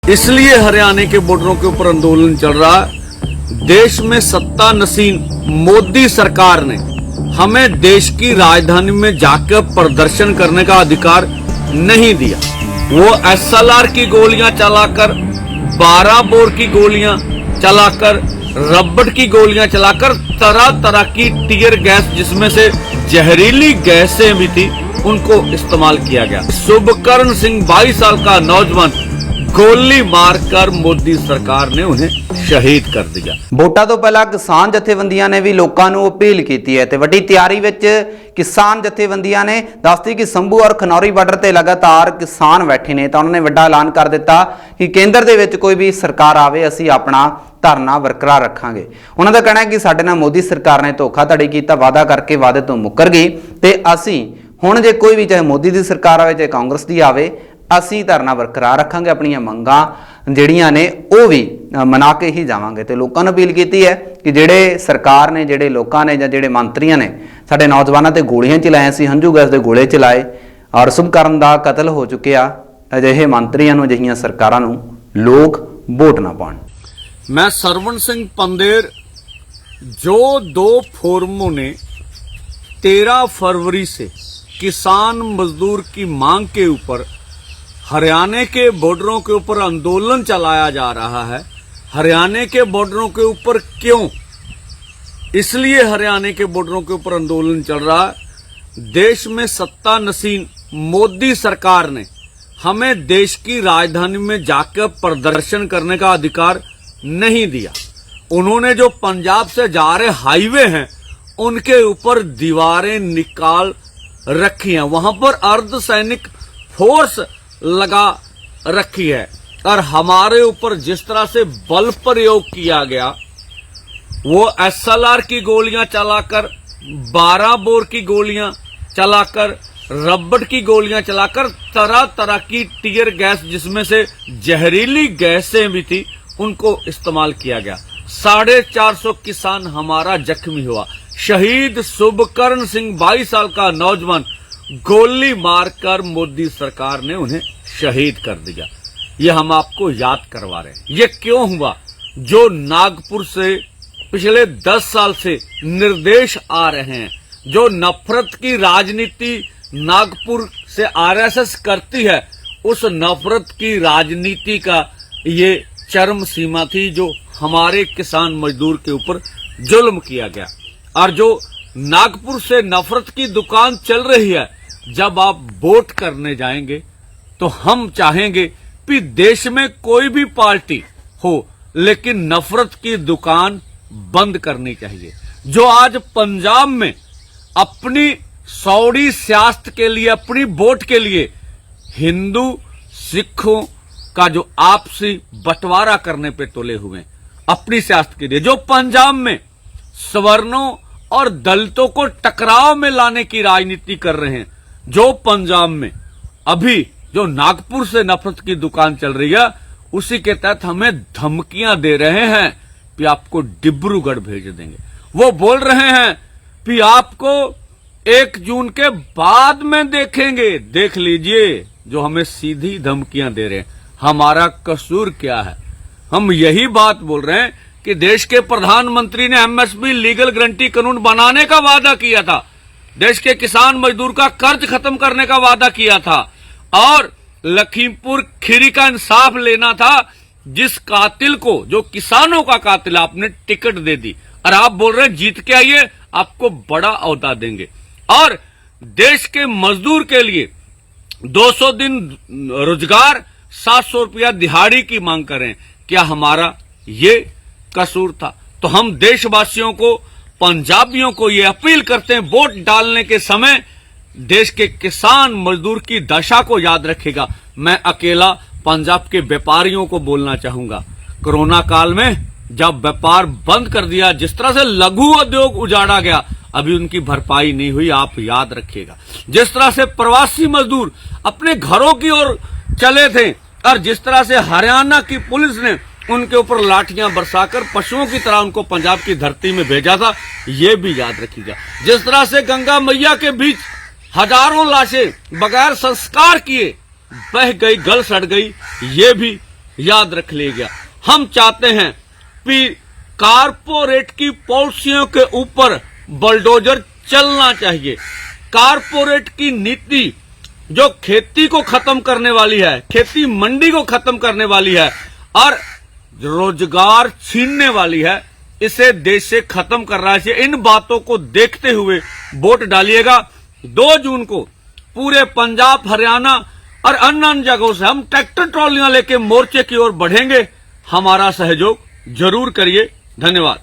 इसलिए हरियाणा के बॉर्डरों के ऊपर आंदोलन चल रहा है। देश में सत्ता नसीन मोदी सरकार ने हमें देश की राजधानी में जाकर प्रदर्शन करने का अधिकार नहीं दिया। वो एसएलआर की गोलियां चलाकर, 12 बोर की गोलियां चलाकर, रबड़ की गोलियां चलाकर, तरह तरह की टीयर गैस जिसमें से जहरीली गैसें भी थी, उनको इस्तेमाल किया गया। शुभकरण सिंह 22 साल का नौजवान गोली मारकर मोदी सरकार ने उन्हें शहीद कर दिया। ਵੋਟਾਂ ਤੋਂ ਪਹਿਲਾਂ ਕਿਸਾਨ ਜਥੇਬੰਦੀਆਂ ਨੇ ਵੀ ਲੋਕਾਂ ਨੂੰ ਅਪੀਲ ਕੀਤੀ ਹੈ ਤੇ ਵੱਡੀ ਤਿਆਰੀ ਵਿੱਚ ਕਿਸਾਨ ਜਥੇਬੰਦੀਆਂ ਨੇ ਦੱਸਦੀ ਕਿ ਸੰਭੂ ਔਰ ਖਨੌਰੀ ਬਾਰਡਰ ਤੇ ਲਗਾਤਾਰ ਕਿਸਾਨ ਬੈਠੇ ਨੇ ਤਾਂ ਉਹਨਾਂ ਨੇ ਵੱਡਾ ਐਲਾਨ ਕਰ ਦਿੱਤਾ ਕਿ ਕੇਂਦਰ ਦੇ ਵਿੱਚ ਕੋਈ ਵੀ ਸਰਕਾਰ ਆਵੇ ਅਸੀਂ ਆਪਣਾ ਧਰਨਾ ਬਰਕਰਾਰ ਰੱਖਾਂਗੇ। ਉਹਨਾਂ ਦਾ ਕਹਿਣਾ ਹੈ ਕਿ ਸਾਡੇ ਨਾਲ ਮੋਦੀ ਸਰਕਾਰ ਨੇ ਧੋਖਾਧੜੀ ਕੀਤਾ, ਵਾਅਦਾ ਕਰਕੇ ਵਾਅਦੇ ਤੋਂ ਮੁੱਕਰ ਗਈ ਤੇ ਅਸੀਂ ਹੁਣ ਜੇ ਕੋਈ ਵੀ ਚਾਹੇ ਮੋਦੀ ਦੀ ਸਰਕਾਰ ਆਵੇ ਚਾਹੇ ਕਾਂਗਰਸ ਦੀ ਆਵੇ ਅਸੀਂ ਧਰਨਾ ਬਰਕਰਾਰ ਰੱਖਾਂਗੇ, ਆਪਣੀਆਂ ਮੰਗਾਂ ਜਿਹੜੀਆਂ ਨੇ ਉਹ ਵੀ ਮਨਾ ਕੇ ਹੀ ਜਾਵਾਂਗੇ। ਤੇ ਲੋਕਾਂ ਨੂੰ ਅਪੀਲ ਕੀਤੀ ਹੈ ਕਿ ਜਿਹੜੇ ਸਰਕਾਰ ਨੇ, ਜਿਹੜੇ ਲੋਕਾਂ ਨੇ ਜਾਂ ਜਿਹੜੇ ਮੰਤਰੀਆਂ ਨੇ ਸਾਡੇ ਨੌਜਵਾਨਾਂ ਤੇ ਗੋਲੀਆਂ ਚਲਾਈਆਂ ਸੀ, ਹੰਝੂ ਗੈਸ ਦੇ ਗੋਲੇ ਚਲਾਏ ਔਰ ਸੁਭਕਰਨ ਦਾ ਕਤਲ ਹੋ ਚੁੱਕਿਆ, ਅਜਿਹੇ ਮੰਤਰੀਆਂ ਨੂੰ, ਅਜਿਹੀਆਂ ਸਰਕਾਰਾਂ ਨੂੰ ਲੋਕ ਵੋਟ ਨਾ ਪਾਉਣ। मैं सरवण सिंह पंदेर, जो 2 फोरमों ने 13 फरवरी से किसान मजदूर की मांग के ऊपर हरियाणा के बॉर्डरों के ऊपर आंदोलन चलाया जा रहा है। हरियाणा के बॉर्डरों के ऊपर क्यों? इसलिए हरियाणा के बॉर्डरों के ऊपर आंदोलन चल रहा है। देश में सत्ता नसीन मोदी सरकार ने हमें देश की राजधानी में जाकर प्रदर्शन करने का अधिकार नहीं दिया। उन्होंने जो पंजाब से जा रहे हाईवे हैं उनके ऊपर दीवारें निकाल रखी हैं, वहां पर अर्धसैनिक फोर्स लगा रखी है और हमारे ऊपर जिस तरह से बल प्रयोग किया गया, वो एसएलआर की गोलियां चलाकर, 12 बोर की गोलियां चलाकर, रबड़ की गोलियां चलाकर, तरह तरह की टीयर गैस जिसमें से जहरीली गैसें भी थी, उनको इस्तेमाल किया गया। 450 किसान हमारा जख्मी हुआ। शहीद शुभकरण सिंह 22 साल का नौजवान गोली मारकर मोदी सरकार ने उन्हें शहीद कर दिया। ये हम आपको याद करवा रहे हैं। ये क्यों हुआ? जो नागपुर से पिछले 10 साल से निर्देश आ रहे हैं, जो नफरत की राजनीति नागपुर से आरएसएस करती है, उस नफरत की राजनीति का ये चरम सीमा थी जो हमारे किसान मजदूर के ऊपर जुल्म किया गया। और जो नागपुर से नफरत की दुकान चल रही है, जब आप वोट करने जाएंगे तो हम चाहेंगे कि देश में कोई भी पार्टी हो, लेकिन नफरत की दुकान बंद करनी चाहिए। जो आज पंजाब में अपनी सौड़ी सियासत के लिए, अपनी वोट के लिए हिंदू सिखों का जो आपसी बंटवारा करने पे तुले हुए अपनी सियासत के लिए, जो पंजाब में सवर्णों और दलितों को टकराव में लाने की राजनीति कर रहे हैं, जो पंजाब में अभी जो नागपुर से नफरत की दुकान चल रही है, उसी के तहत हमें धमकियां दे रहे हैं कि आपको डिब्रूगढ़ भेज देंगे। वो बोल रहे हैं कि आपको 1 जून के बाद में देखेंगे। देख लीजिए, जो हमें सीधी धमकियां दे रहे हैं। हमारा कसूर क्या है? हम यही बात बोल रहे हैं कि देश के प्रधानमंत्री ने एमएसपी लीगल गारंटी कानून बनाने का वादा किया था, देश के किसान मजदूर का कर्ज खत्म करने का वादा किया था और लखीमपुर खीरी का इंसाफ लेना था। जिस कातिल को, जो किसानों का कातिल, आपने टिकट दे दी और आप बोल रहे हैं जीत के आइए, आपको बड़ा ओहदा देंगे। और देश के मजदूर के लिए 200 दिन रोजगार, 700 रुपया दिहाड़ी की मांग करें। क्या हमारा ये कसूर था? तो हम देशवासियों को, पंजाबियों को ये अपील करते हैं, वोट डालने के समय देश के किसान मजदूर की दशा को याद रखेगा। मैं अकेला पंजाब के व्यापारियों को बोलना चाहूंगा, कोरोना काल में जब व्यापार बंद कर दिया, जिस तरह से लघु उद्योग उजाड़ा गया, अभी उनकी भरपाई नहीं हुई, आप याद रखिएगा। जिस तरह से प्रवासी मजदूर अपने घरों की ओर चले थे और जिस तरह से हरियाणा की पुलिस ने उनके ऊपर लाठियां बरसाकर पशुओं की तरह उनको पंजाब की धरती में भेजा था, ये भी याद रखिएगा। जिस तरह से गंगा मैया के बीच हजारों लाशें बगैर संस्कार किए बह गई, गल सड़ गई, ये भी याद रख लीजिएगा। हम चाहते हैं कि कारपोरेट की पॉलिसियों के ऊपर बलडोजर चलना चाहिए। कारपोरेट की नीति जो खेती को खत्म करने वाली है, खेती मंडी को खत्म करने वाली है और रोजगार छीनने वाली है, इसे देश से खत्म कर रहा है। इन बातों को देखते हुए वोट डालिएगा। 2 जून को पूरे पंजाब, हरियाणा और अन्य जगहों से हम ट्रैक्टर ट्रॉलियां लेके मोर्चे की ओर बढ़ेंगे। हमारा सहयोग जरूर करिए। धन्यवाद।